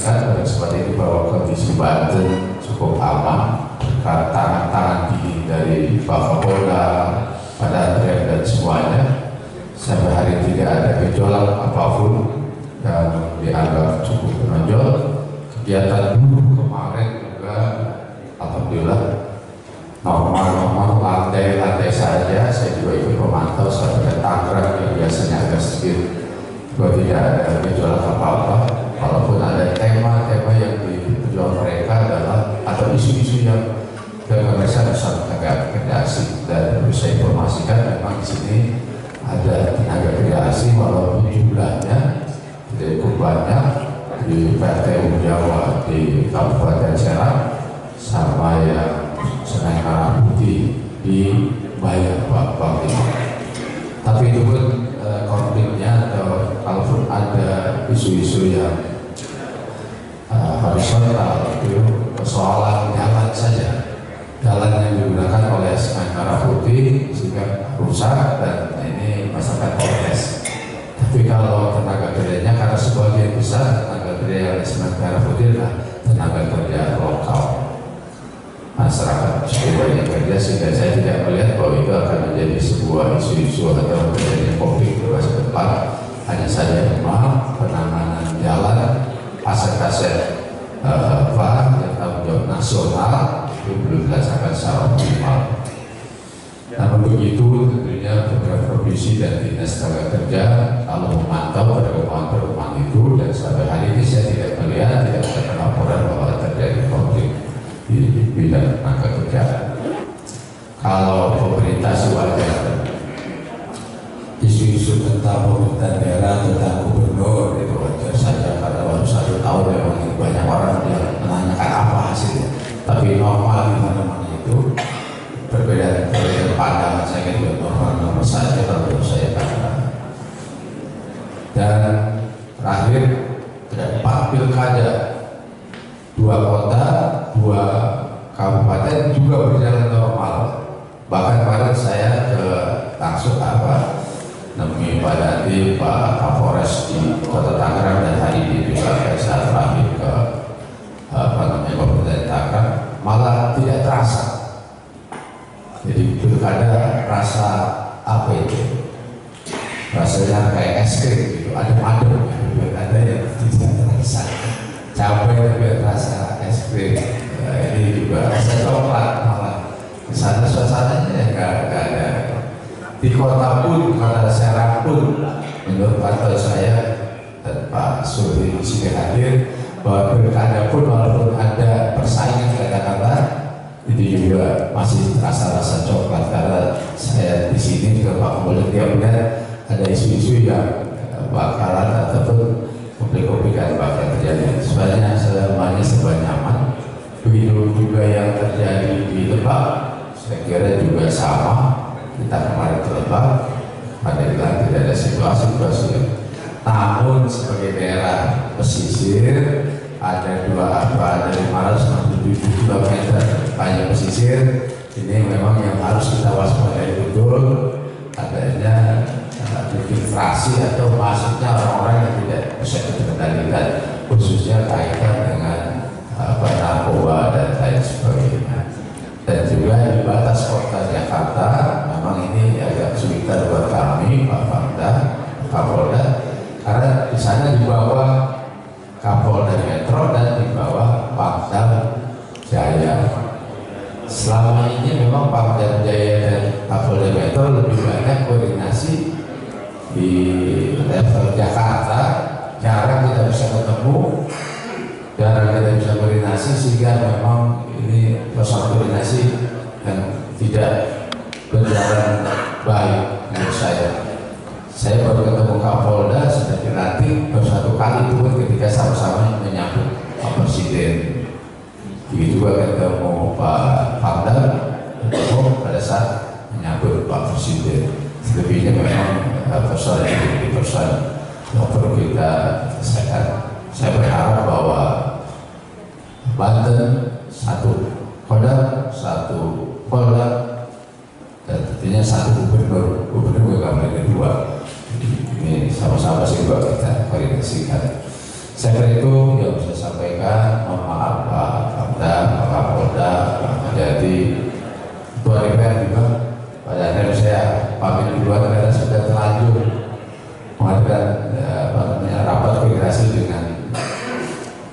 informasikan pada kesempatan ini bahwa kondisi Banten cukup aman, tangan-tangan dingin dari Pak Kapolda, Pak Danrem dan semuanya. Sampai hari ini tidak ada gejolak apapun yang dianggap cukup menonjol. Kegiatan buruh kemarin juga alhamdulillah normal-normal, lantai-lantai saja. Saya juga ikut memantau sampai ke Tangerang yang biasanya agak sedikit juga tidak ada gejolak apa-apa. Walaupun ada tema-tema yang dijual mereka adalah atau isu-isu yang mereka bisa agak kerja asing, dan bisa informasikan memang di sini ada tenaga kerja asing walaupun jumlahnya tidak cukup banyak di PTU Jawa di Kabupaten Serang sama yang Senen Merah Putih di Bayang-Bang ini. Tapi itu pun konfliknya atau kalaupun ada isu-isu yang horizontal itu persoalan jalan saja. Jalan yang digunakan oleh Senen Merah Putih sehingga rusak dan ini masyarakat protes. Tapi kalau tenaga kerjanya, karena sebagian besar tenaga kerja yang di Senen Merah Putih adalah tenaga kerja lokal, masyarakat cukup banyak kerja, sehingga saya tidak melihat bahwa itu akan menjadi sebuah isu-isu atau menjadi konflik di masa depan. Hanya saja memang penanganan jalan aset-aset yang tanggung jawab nasional itu belum dilaksanakan secara optimal. Namun begitu, tentunya beberapa provinsi dan dinas tenaga kerja kalau memantau perkembangan itu, dan sampai hari ini saya tidak melihat, tidak ada laporan bahwa terjadi konflik di bidang tenaga kerja. Kalau pemerintah wajar, isu-isu tentang pemerintahan daerah, tentang gubernur itu wajar saja, karena baru 1 tahun memang banyak orang yang menanyakan apa hasilnya. Tapi normal di mana-mana itu perbedaan pandangan saya juga normal saja kalau saya katakan. Dan terakhir ada 4 pilkada, 2 kota, 2 kabupaten juga berjalan normal. Bahkan kemarin saya ke langsung nemui Pak Danti, Pak Kapolres di Kota Tangerang, dan hari ini juga saya terakhir ke Kabupaten Tangerang, malah tidak terasa. Jadi pilkada rasa apa itu? Rasanya kayak es krim gitu, adem-adem. Pilkada yang tidak terasa cabai juga terasa es krim. Ini juga rasa coklat, malah di sana suasananya nggak ada. Di kota pun, kota Serang pun, menurut pantauan saya dan Pak Suri di sini hadir, bahwa pilkada pun walaupun ada persaingan katakanlah, itu juga masih rasa-rasa coklat. Karena saya di sini juga Pak Kapolda dia melihat ada isu-isu yang bakalan ataupun konflik-konflik bakal terjadi. Sebenarnya semuanya serba nyaman. Begitu juga yang terjadi di Lebak, saya kira juga sama. Kita kemarin ke Lebak, padahal tidak ada situasi. Namun sebagai daerah pesisir, ada 567 km panjang pesisir, ini memang yang harus kita waspadai betul adanya infiltrasi atau masuknya orang-orang yang tidak bisa dikendalikan, khususnya kaitan dengan narkoba dan lain sebagainya. Dan juga di batas kota Jakarta, memang ini agak kesulitan buat kami, Pak Kapolda, karena di sana di bawah Kapolda Metro dan di bawah Pangdam Jaya. Selama ini memang Pangdam Jaya dan Kapolda Metro lebih banyak koordinasi di level Jakarta, jarang kita bisa ketemu, jarang kita bisa koordinasi, sehingga memang ini proses koordinasi yang tidak berjalan baik menurut saya. Saya baru ketemu Kapolda sudah dilatih baru 1 kali itu pun ketika sama-sama menyambut Pak Presiden. Begitu juga ketemu Pak Pangdam pada saat menyambut Pak Presiden. Selebihnya memang persoalan yang perlu kita selesaikan. Saya berharap bahwa Banten 1 Kodam, 1 Polda, dan tentunya 1 gubernur juga boleh 2. Ini sama-sama sih juga kita koordinasikan. Saya kira itu yang bisa saya sampaikan, mohon maaf Pak Pangdam, Pak Kapolda, Pak Majati, Ketua DPR juga. Pada akhirnya saya pamit duluan karena sudah terlanjur mengadakan rapat koordinasi dengan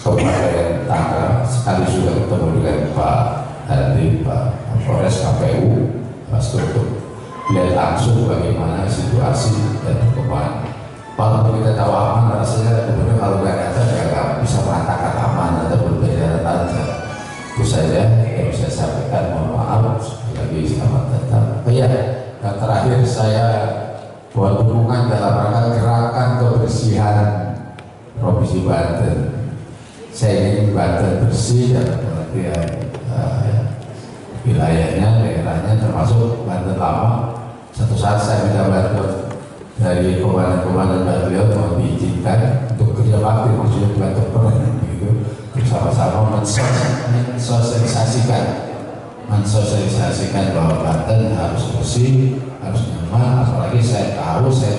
Kabupaten Tangerang, sekali juga ketemu dengan Pak Hadi, Pak Polres, KPU, Pak Struktur, lihat langsung bagaimana situasi dan perkembangan. Kalau kita tahu aman, rasanya kemudian kalau nggak datang nggak bisa mengatakan aman atau berbicara lancar. Itu saja yang bisa saya sampaikan. Mohon maaf, lagi selamat datang. Ya, yang terakhir saya buat dukungan dalam rangka gerakan kebersihan Provinsi Banten. Saya ingin Banten bersih dan pengertian wilayahnya, daerahnya termasuk Banten lama. Satu saat saya minta bantuan dari komandan-komandan batalion mau diizinkan untuk kerja bakti, maksudnya bukan tempat gitu, bersama-sama mensosialisasikan bahwa Banten harus bersih, harus nyaman. Apalagi saya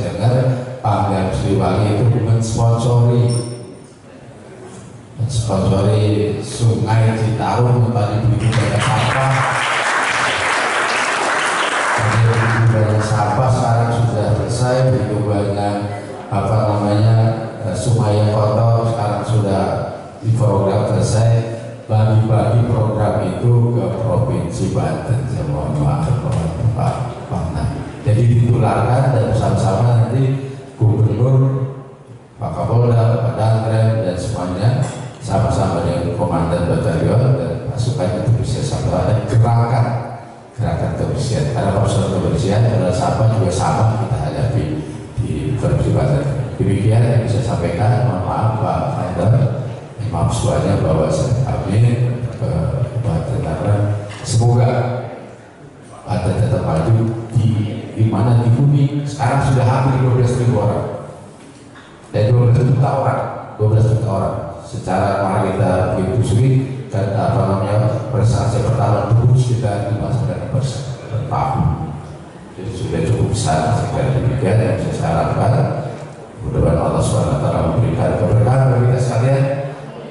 dengar Pangdam Siliwangi itu mensponsori Sungai Citarum untuk dibikin banyak sampah. Banyak sampah sekarang sudah selesai, begitu banyak sungai yang kotor sekarang sudah di program selesai. Bagi-bagi program itu ke Provinsi Banten. Saya mohon maaf Pak Pangdam. Jadi ditularkan dan bersama-sama nanti Gubernur, Pak Kapolda, Pak Danrem dan semuanya sama-sama dengan komandan batalion dan pasukan itu bisa sampai ada gerakan kebersihan. Karena persoalan kebersihan adalah sampah juga sama kita hadapi di Provinsi Banten. Demikian yang bisa sampaikan. Mohon maaf Pak Pangdam, maaf semuanya bahwa saya amin ke Banten Tangerang. Semoga Banten tetap maju di mana di bumi. Sekarang sudah hampir 12.000 orang dan 12 juta orang. Secara kemarin kita berdiskusi dan prestasi pertama terus kita 5% per tahun. Jadi sudah cukup besar. Sekali demikian yang saya harapkan, mudah-mudahan Allah SWT memberikan keberkahan bagi kita sekalian,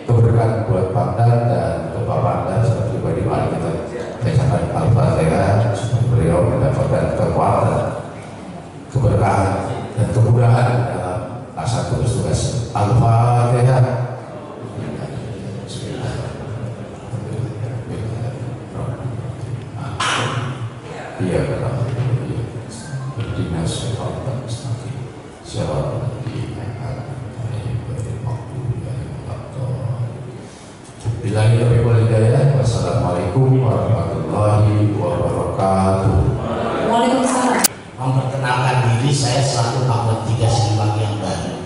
keberkahan buat Pangdam dan Bapak Pangdam serta pribadi. Mari kita bacakan Al-Fatihah supaya beliau mendapatkan kekuatan, keberkahan dan kemudahan dalam laksana tugas. Al-Fatihah. Iya, berdinas syaitan mustaqim. Syaitan Wassalamualaikum warahmatullahi wabarakatuh. Waalaikumsalam. Memperkenalkan diri, saya selaku Pangdam 3 Siliwangi yang baru.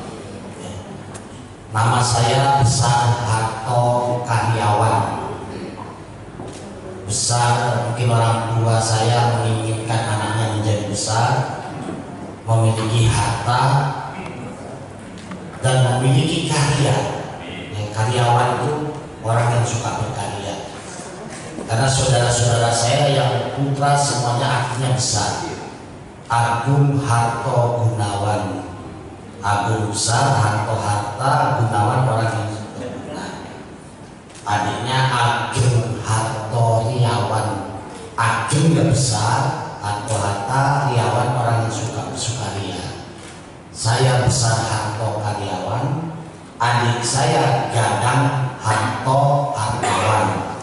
Nama saya Besar Harto Karyawan. Besar, mungkin orang tua saya menginginkan anaknya menjadi besar, memiliki harta dan memiliki karya. Karyawan itu orang yang suka berkarya. Karena saudara-saudara saya yang putra semuanya artinya besar. Agung Harto Gunawan, Agung besar, Harto harta, Gunawan orang yang berguna. Adiknya Ageng Harto Riawan, Ageng yang besar, Harto harta, Riawan orang yang suka bersukaria. Saya Besar Harto Karyawan, adik saya Gadang Harto Hartawan.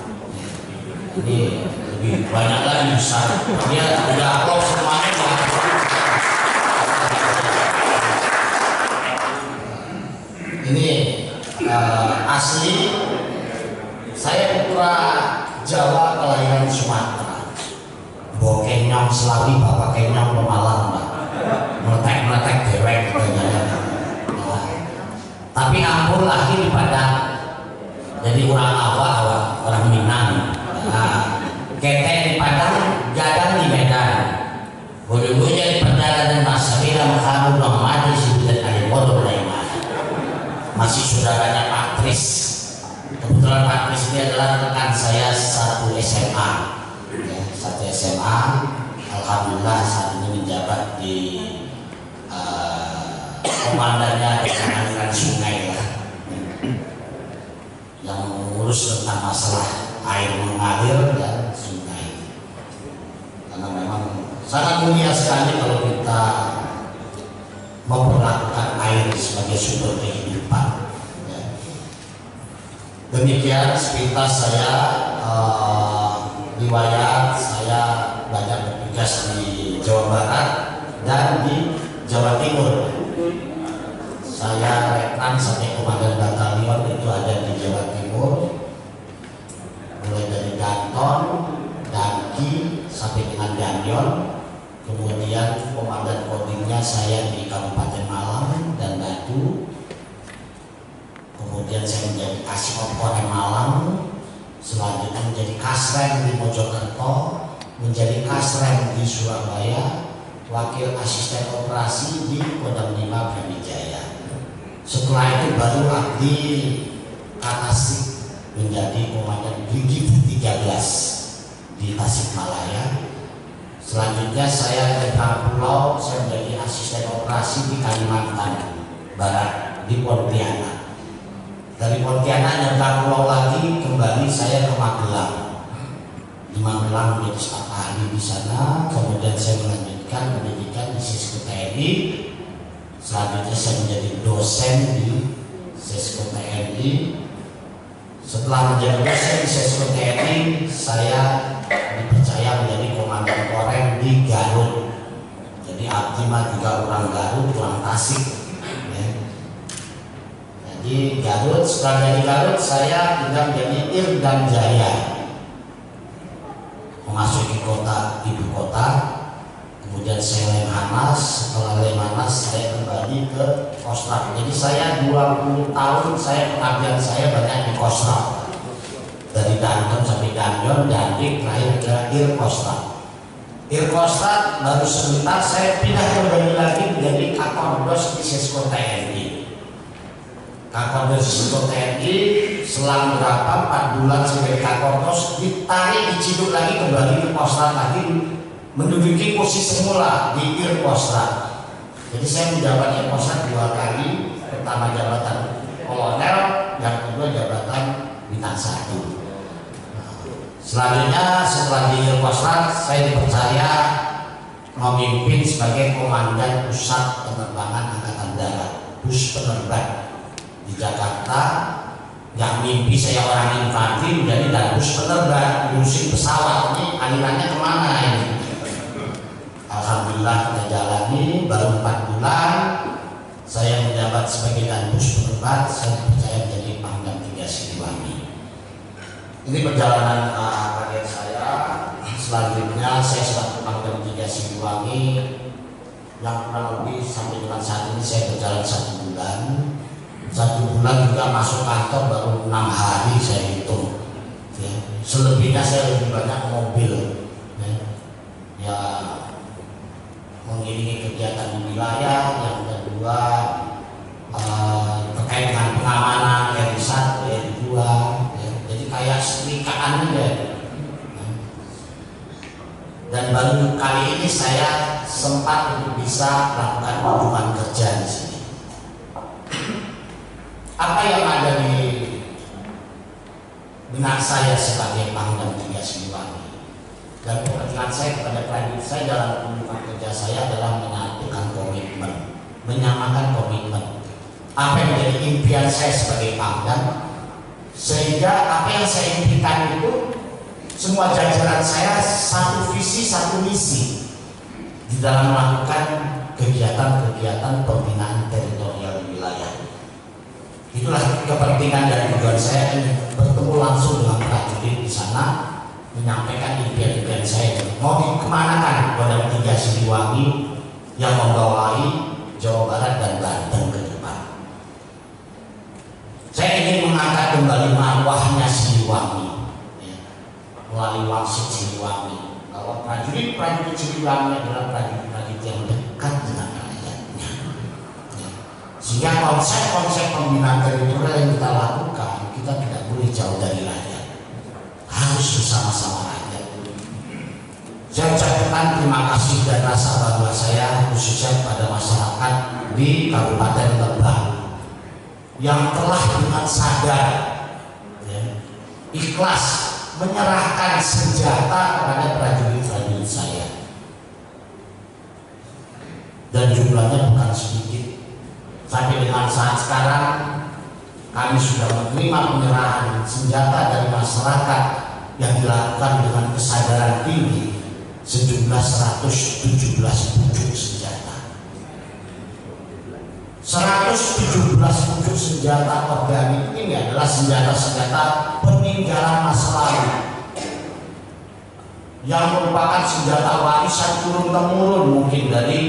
Ini lebih banyak lagi besar. Dia udah aplausos semuanya. Ini asli saya putra Jawa kelahiran Sumatera. Mbok kenyong Selawi, bapak kenyong Pemalang, Pak. Meletek-meletek dewek katanya. Tapi ampun lahir di Padang. Jadi orang awak orang Minang. Nah, ketek di Padang, gadang di Medan. Bulu-bulunya di Padang dan Masabila makamu belum mati sebetulnya ada bodoh lain. Masih saudaranya Pak Kris. Kebetulan Pak Kris ini adalah rekan saya satu SMA. Ya, satu SMA. Alhamdulillah saat ini menjabat di komandannya aliran sungai lah. mengurus tentang masalah air mengalir dan sungai. Karena memang sangat mulia sekali kalau kita memperlakukan air sebagai sumber kehidupan. Ya. Demikian sepintas saya riwayat saya banyak bertugas di Jawa Barat dan di Jawa Timur. Saya rekran sampai komandan batalion itu ada di Jawa Timur, mulai dari Danton, Danki sampai dengan Danyon. Kemudian komandan kodingnya saya di Kabupaten Malang dan Batu. Kemudian saya menjadi kasih komponen Malang, selanjutnya menjadi kasrem di Mojokerto, menjadi kasrem di Surabaya, wakil asisten operasi di Kodam 5 Brawijaya. Setelah itu barulah di Tasik menjadi komandan Brigif 13 di Tasikmalaya. Selanjutnya saya nyebrang pulau, saya menjadi asisten operasi di Kalimantan Barat di Pontianak. Dari Pontianak nyebrang pulau lagi, kembali saya ke Magelang. Di Magelang menjadi staf ahli di sana. Kemudian saya melanjutkan pendidikan di Sesko TNI. Selanjutnya saya menjadi dosen di Sesko TNI. Setelah menjadi dosen di Sesko TNI, saya dipercaya menjadi komandan korem di Garut. Jadi abdi mah juga orang Garut, orang Tasik. Ya. Jadi Garut, setelah dari Garut saya pindah menjadi Irian Jaya, memasuki kota ibu kota. Kemudian saya Lemhanas, setelah Lemhanas saya kembali ke Kostrad. Jadi saya 20 tahun saya pengabdian saya banyak di Kostrad. Dari Danton sampai Danyon, Dandik, terakhir ke Irkostrad. Irkostrad baru sebentar saya pindah kembali lagi menjadi Kakordos di Sesko TNI. Kakordos di Sesko TNI selang berapa 4 bulan sebagai Kakordos ditarik diciduk lagi kembali ke Kostrad lagi, menduduki posisi semula di Irkostrad. Jadi saya menjabat Irkostrad 2 kali, pertama jabatan kolonel, yang kedua jabatan bintang 1. Selanjutnya setelah di Irkostrad saya dipercaya memimpin sebagai komandan pusat penerbangan Angkatan Darat, bus penerbang di Jakarta. Yang mimpi saya orang infanteri menjadi dan bus penerbang, ngurusin pesawat. Ini alirannya kemana ini? Alhamdulillah kita jalani, baru 4 bulan saya menjabat sebagai dan bus penerbang. Saya dipercaya menjadi Pangdam 3 Siliwangi. Ini perjalanan karir saya. Selanjutnya saya sebagai Pangdam 3 Siliwangi yang kurang lebih sampai dengan saat ini saya berjalan 1 bulan. 1 bulan juga masuk kantor baru 6 hari saya hitung. Ya. Selebihnya saya lebih banyak mobil. Ya, mengiringi kegiatan di wilayah. Yang kedua terkait dengan pengamanan RI1, RI2. Kayak setrikaan aja. Dan baru kali ini saya sempat untuk bisa melakukan hubungan kerja di sini. Apa yang ada di benak saya sebagai Pangdam 3 Siliwangi dan pekerjaan saya kepada prajurit saya dalam hubungan kerja saya adalah menyatukan komitmen, menyamakan komitmen. Apa yang menjadi impian saya sebagai Pangdam, sehingga apa yang saya impikan itu semua jajaran saya satu visi satu misi di dalam melakukan kegiatan-kegiatan pembinaan teritorial di wilayah. Itulah kepentingan dan tujuan saya ini, bertemu langsung dengan prajurit di sana, menyampaikan impian-impian saya. Mau dikemanakan Kodam 3 Siliwangi yang membawai Jawa Barat dan Banten ke depan. Saya ingin mengangkat kembali marwahnya Siliwangi, ya, melalui Wangsit Siliwangi. Kalau prajurit Siliwangi adalah prajurit yang dekat dengan rakyatnya. Ya. Sehingga konsep-konsep pembinaan teritorial yang kita lakukan, kita tidak boleh jauh dari rakyat. Harus bersama-sama rakyat. Saya ucapkan terima kasih dan rasa bangga saya khususnya pada masyarakat di Kabupaten Lebak yang telah dengan sadar, ya, ikhlas menyerahkan senjata kepada prajurit-prajurit saya, dan jumlahnya bukan sedikit. Sampai dengan saat sekarang kami sudah menerima penyerahan senjata dari masyarakat yang dilakukan dengan kesadaran tinggi sejumlah 117 pucuk senjata. 117 pucuk senjata organik ini adalah senjata-senjata peninggalan masa lalu yang merupakan senjata warisan turun-temurun mungkin dari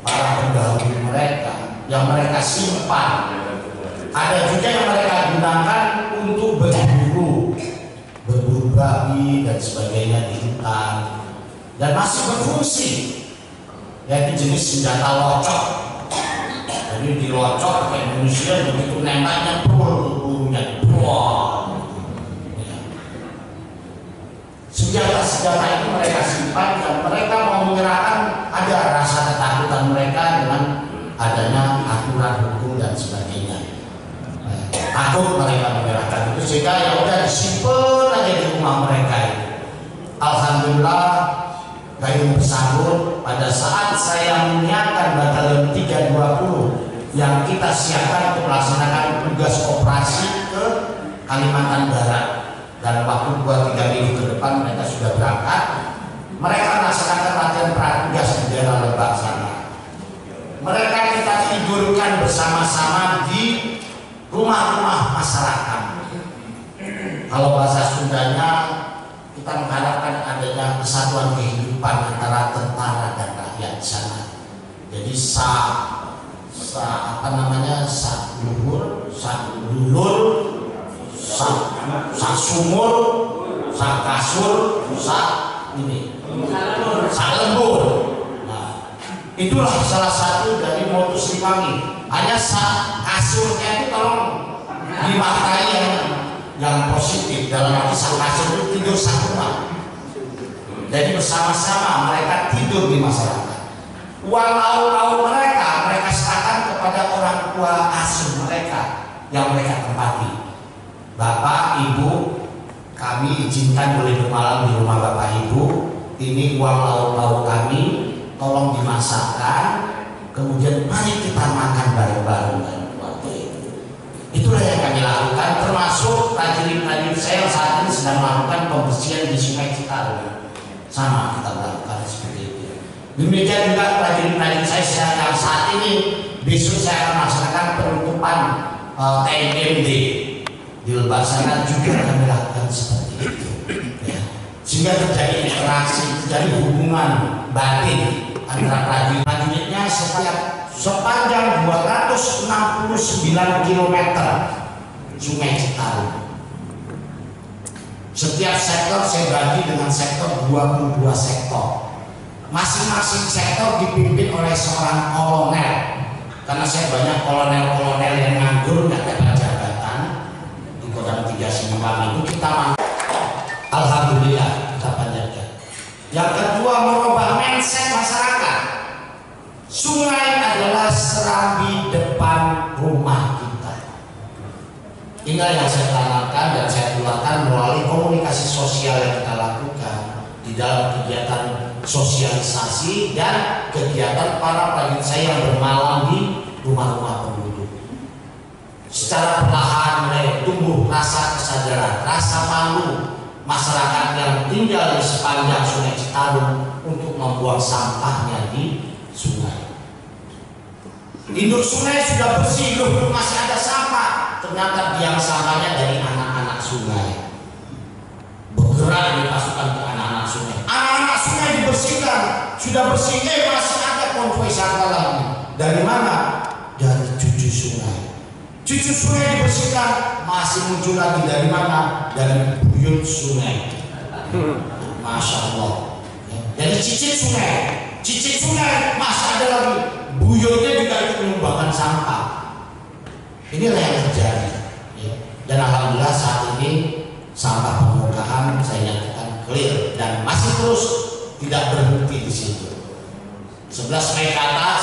para pendahulu mereka yang mereka simpan. Ada juga yang mereka gunakan untuk berburu babi dan sebagainya di hutan, dan masih berfungsi, yaitu jenis senjata locok. Jadi dilocok pakai manusia, begitu nembaknya pelurunya senjata-senjata itu mereka simpan, dan mereka mau menyerahkan, ada rasa ketakutan mereka dengan adanya aturan hukum dan sebagainya. Takut mereka menyerahkan itu, sehingga ya udah disimpan aja di rumah mereka itu. Alhamdulillah kayu bersambut pada saat saya menyiapkan batalion 320 yang kita siapkan untuk melaksanakan tugas operasi ke Kalimantan Barat. Dalam waktu 2-3 minggu ke depan mereka sudah berangkat. Mereka melaksanakan latihan pratugas di daerah Lebak sana. Mereka kita tidurkan bersama-sama di rumah-rumah masyarakat. Kalau bahasa Sundanya, kita mengharapkan adanya kesatuan kehidupan antara tentara dan rakyat di sana. Jadi sak sumur, sak kasur, sak lembur. Nah, itulah salah satu dari modus Liwangi. Hanya sak kasurnya itu tolong dimaknai yang positif, dalam arti sak kasur itu tidur satu rumah. Jadi bersama-sama mereka tidur di masyarakat. Uang lauk mereka serahkan kepada orang tua asuh mereka yang mereka tempati. Bapak, Ibu, kami izinkan boleh bermalam di rumah Bapak Ibu. Ini uang lauk kami, tolong dimasakkan. Kemudian mari kita makan bareng-bareng dengan keluarga itu. Itulah yang kami lakukan, termasuk prajurit-prajurit saya saat ini sedang melakukan pembersihan di Sungai Citarum. Sama kita melakukan seperti itu. Demikian juga prajurit-prajurit saya yang saat ini besok saya akan melaksanakan penutupan TNMD di Lebak sana juga kami lakukan seperti itu. Ya. Sehingga terjadi interaksi, terjadi hubungan batin antara prajurit-prajuritnya sepanjang 269 km Sungai Citarum. Setiap sektor saya bagi dengan sektor 22 sektor. Masing-masing sektor dipimpin oleh seorang kolonel. Karena saya banyak kolonel-kolonel yang nganggur nggak dapat jabatan di Kodam 3 Siliwangi itu kita alhamdulillah kita panjatkan. Yang kedua, merubah mindset masyarakat. Sungai adalah serambi depan rumah kita. Inilah yang saya tanamkan dan saya tularkan melalui komunikasi sosial yang kita lakukan di dalam kegiatan sosialisasi dan kegiatan para prajurit saya yang bermalam di rumah-rumah penduduk. Secara perlahan mulai tumbuh rasa kesadaran, rasa malu masyarakat yang tinggal di sepanjang Sungai Citarum untuk membuang sampahnya di sungai. Induk sungai sudah bersih, loh masih ada sampah. Ternyata biang sampahnya dari anak-anak sungai. Bergerak dipasukan ke anak-anak sungai. Anak-anak sungai dibersihkan, sudah bersih, masih ada konvoi sampah lagi. Dari mana? Dari cucu sungai. Cucu sungai dibersihkan, masih muncul lagi dari mana? Dari buyut sungai. Masya Allah. Dari cicit sungai masih ada lagi. Buyutnya juga itu menyumbangkan sampah. Inilah yang terjadi. Dan alhamdulillah saat ini sampah permukaan saya nyatakan clear dan masih terus tidak berhenti di situ. 11 Mei ke atas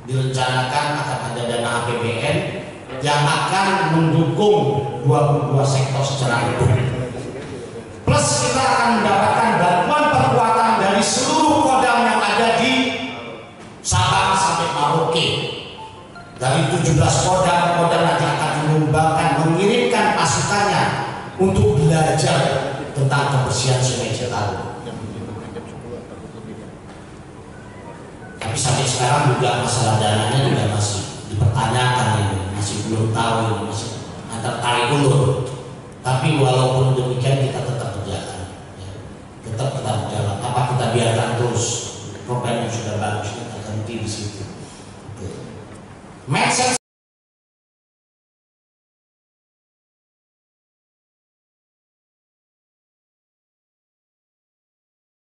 direncanakan akan ada dana APBN yang akan mendukung 22 sektor secara utuh. Plus kita akan mendapatkan bantuan perkuatan dari seluruh kodam yang ada di Sabang sampai Merauke. Dari 17 kodam nanti akan menyumbangkan, mengirimkan pasukannya untuk belajar tentang kebersihan Sungai Citarum. Tapi sampai sekarang juga masalah dananya juga masih dipertanyakan ini, masih belum tahu ini, masih antar tarik ulur. Tapi walaupun demikian kita tetap berjalan, ya. Tetap berjalan. Apa kita biarkan terus program yang sudah bagus kita berhenti di situ? Mindset